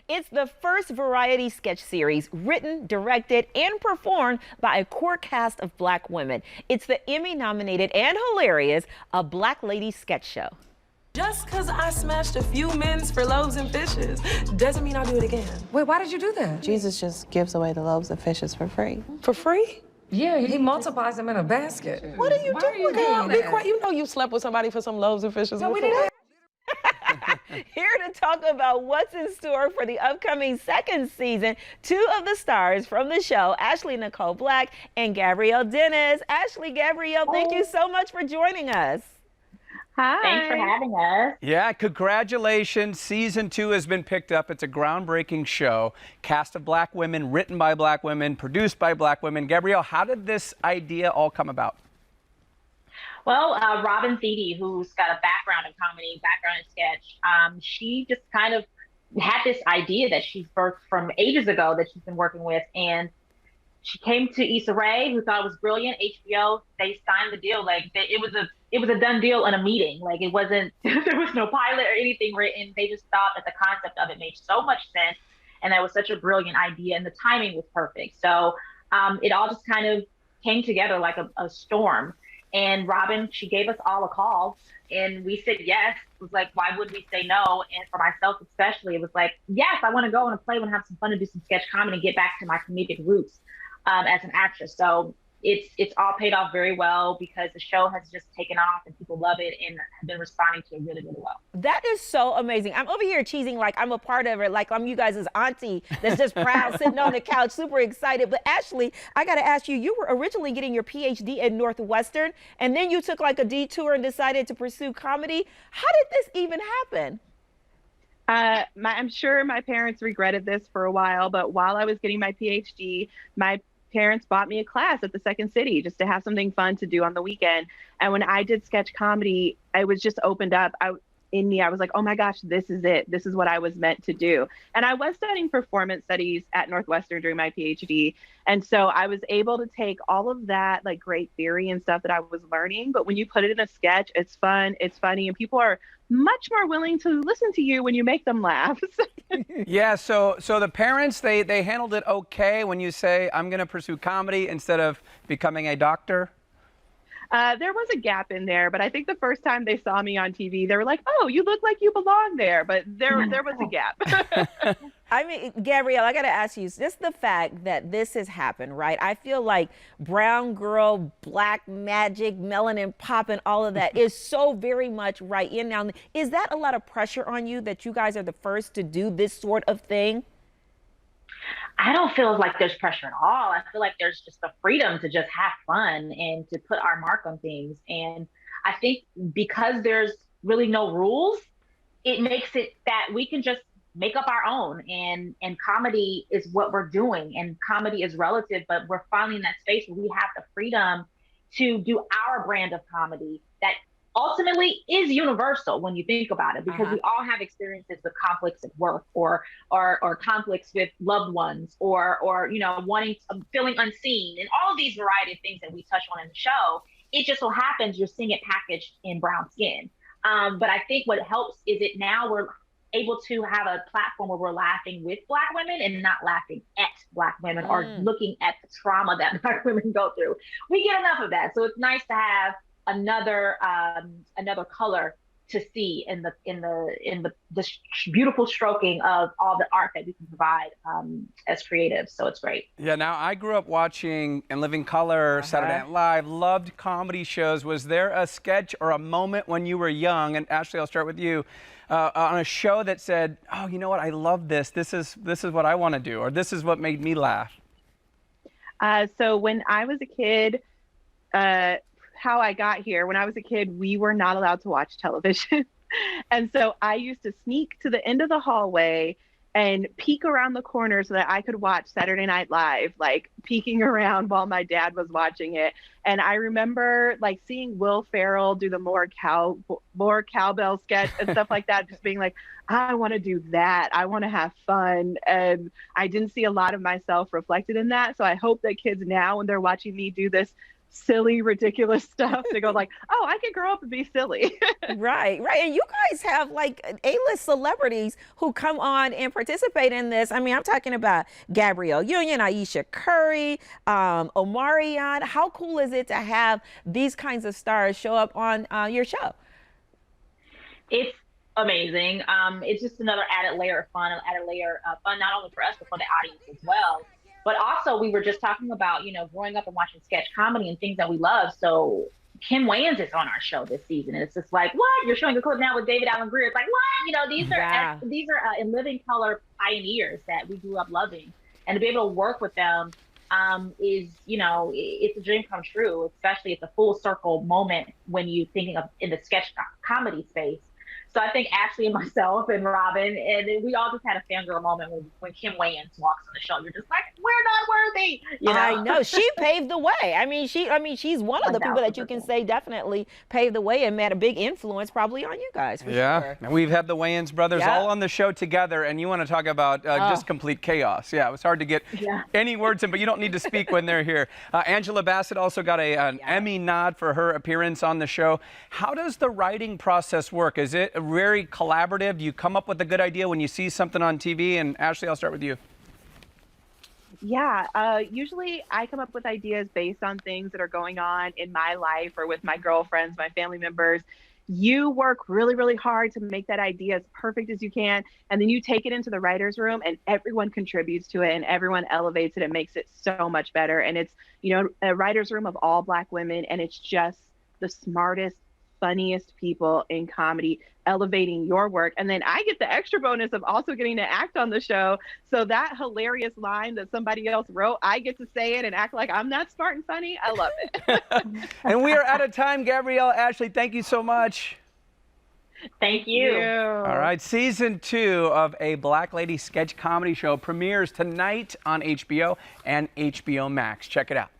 It's the first variety sketch series written, directed, and performed by a core cast of Black women. It's the Emmy-nominated and hilarious A Black Lady Sketch Show. Just because I smashed a few men's for loaves and fishes doesn't mean I'll do it again. Wait, why did you do that? Jesus just gives away the loaves and fishes for free. For free? Yeah, he multiplies them in a basket. What are you doing, girl? Be quiet. You know you slept with somebody for some loaves and fishes. No, we before. didn't. Here to talk about what's in store for the upcoming second season, two of the stars from the show, Ashley Nicole Black and Gabrielle Dennis. Ashley, Gabrielle, thank you so much for joining us. Hi. Thanks for having us. Yeah, congratulations. Season 2 has been picked up. It's a groundbreaking show. Cast of Black women, written by Black women, produced by Black women. Gabrielle, how did this idea all come about? Well, Robin Thede, who's got a background in comedy, background in sketch, she just kind of had this idea that she's birthed from ages ago that she's been working with. And she came to Issa Rae, who thought it was brilliant. HBO, they signed the deal. Like it was a done deal in a meeting. Like it wasn't, there was no pilot or anything written. They just thought that the concept of it made so much sense. And that was such a brilliant idea. And the timing was perfect. So it all just kind of came together like a storm. And Robin, she gave us all a call and we said yes. It was like, why would we say no? And for myself especially, it was like, yes, I want to go on a play, want to have some fun and do some sketch comedy and get back to my comedic roots as an actress. So it's all paid off very well because the show has just taken off and people love it and have been responding to it really, really well. That is so amazing. I'm over here cheesing like I'm a part of it, like I'm you guys' auntie that's just proud, sitting on the couch, super excited. But Ashley, I got to ask you, you were originally getting your PhD at Northwestern, and then you took like a detour and decided to pursue comedy. How did this even happen? I'm sure my parents regretted this for a while, but while I was getting my PhD, my parents bought me a class at the Second City just to have something fun to do on the weekend. And when I did sketch comedy, I was just opened up. I was like, oh my gosh, this is it. This is what I was meant to do. And I was studying performance studies at Northwestern during my PhD. And so I was able to take all of that like great theory and stuff that I was learning. But when you put it in a sketch, it's fun, it's funny, and people are much more willing to listen to you when you make them laugh. Yeah, so the parents, they handled it okay when you say, I'm going to pursue comedy instead of becoming a doctor? There was a gap in there, but I think the first time they saw me on TV, they were like, oh, you look like you belong there. But there was a gap. I mean, Gabrielle, I got to ask you, just the fact that this has happened, right? I feel like brown girl, black magic, melanin popping, all of that is so very much right in now. Is that a lot of pressure on you that you guys are the first to do this sort of thing? I don't feel like there's pressure at all. I feel like there's just the freedom to just have fun and to put our mark on things. And I think because there's really no rules, it makes it that we can just make up our own. And comedy is what we're doing. And comedy is relative, but we're finally in that space where we have the freedom to do our brand of comedy that ultimately is universal when you think about it, because we all have experiences with conflicts at work or conflicts with loved ones or you know, feeling unseen and all of these variety of things that we touch on in the show. It just so happens you're seeing it packaged in brown skin. But I think what helps is it now we're able to have a platform where we're laughing with Black women and not laughing at Black women or looking at the trauma that Black women go through. We get enough of that. So it's nice to have another color to see in the beautiful stroking of all the art that we can provide as creatives. So it's great. Yeah, now I grew up watching In Living Color, Saturday Night Live, loved comedy shows. Was there a sketch or a moment when you were young, and Ashley, I'll start with you, on a show that said, oh, you know what, I love this. This is what I want to do, or this is what made me laugh? So when I was a kid, how I got here, when I was a kid, we were not allowed to watch television. And so I used to sneak to the end of the hallway and peek around the corner so that I could watch Saturday Night Live, like peeking around while my dad was watching it. And I remember like seeing Will Ferrell do the more cowbell sketch and stuff like that, just being like, I want to do that. I want to have fun. And I didn't see a lot of myself reflected in that. So I hope that kids now, when they're watching me do this silly, ridiculous stuff to go like, oh, I could grow up and be silly. Right. And you guys have like A-list celebrities who come on and participate in this. I mean, I'm talking about Gabrielle Union, Aisha Curry, Omarion. How cool is it to have these kinds of stars show up on your show? It's amazing. It's just another added layer of fun, not only for us, but for the audience as well. But also, we were just talking about, growing up and watching sketch comedy and things that we love. So Kim Wayans is on our show this season. And it's just like, what? You're showing a clip now with David Alan Grier. It's like, what? These are in living color pioneers that we grew up loving. And to be able to work with them is, it's a dream come true, especially it's a full circle moment when you're thinking of in the sketch comedy space. So I think Ashley and myself and Robin, and we all just had a fangirl moment when Kim Wayans walks on the show. You're just like, we're not worthy. I know. She paved the way. I mean, she's one of the people that you can say definitely paved the way and had a big influence probably on you guys. For sure. And we've had the Wayans brothers all on the show together, and you want to talk about just complete chaos. Yeah, it was hard to get any words in, but you don't need to speak when they're here. Angela Bassett also got an Emmy nod for her appearance on the show. How does the writing process work? Is it very collaborative? Do you come up with a good idea when you see something on TV? And Ashley, I'll start with you. Yeah, usually I come up with ideas based on things that are going on in my life or with my girlfriends, my family members. You work really, really hard to make that idea as perfect as you can. And then you take it into the writer's room and everyone contributes to it and everyone elevates it and makes it so much better. And it's, a writer's room of all Black women. And it's just the smartest, funniest people in comedy elevating your work. And then I get the extra bonus of also getting to act on the show. So that hilarious line that somebody else wrote, I get to say it and act like I'm not smart and funny. I love it. And we are out of time. Gabrielle, Ashley, thank you so much. Thank you. All right, season 2 of A Black Lady Sketch Comedy Show premieres tonight on HBO and HBO Max. Check it out.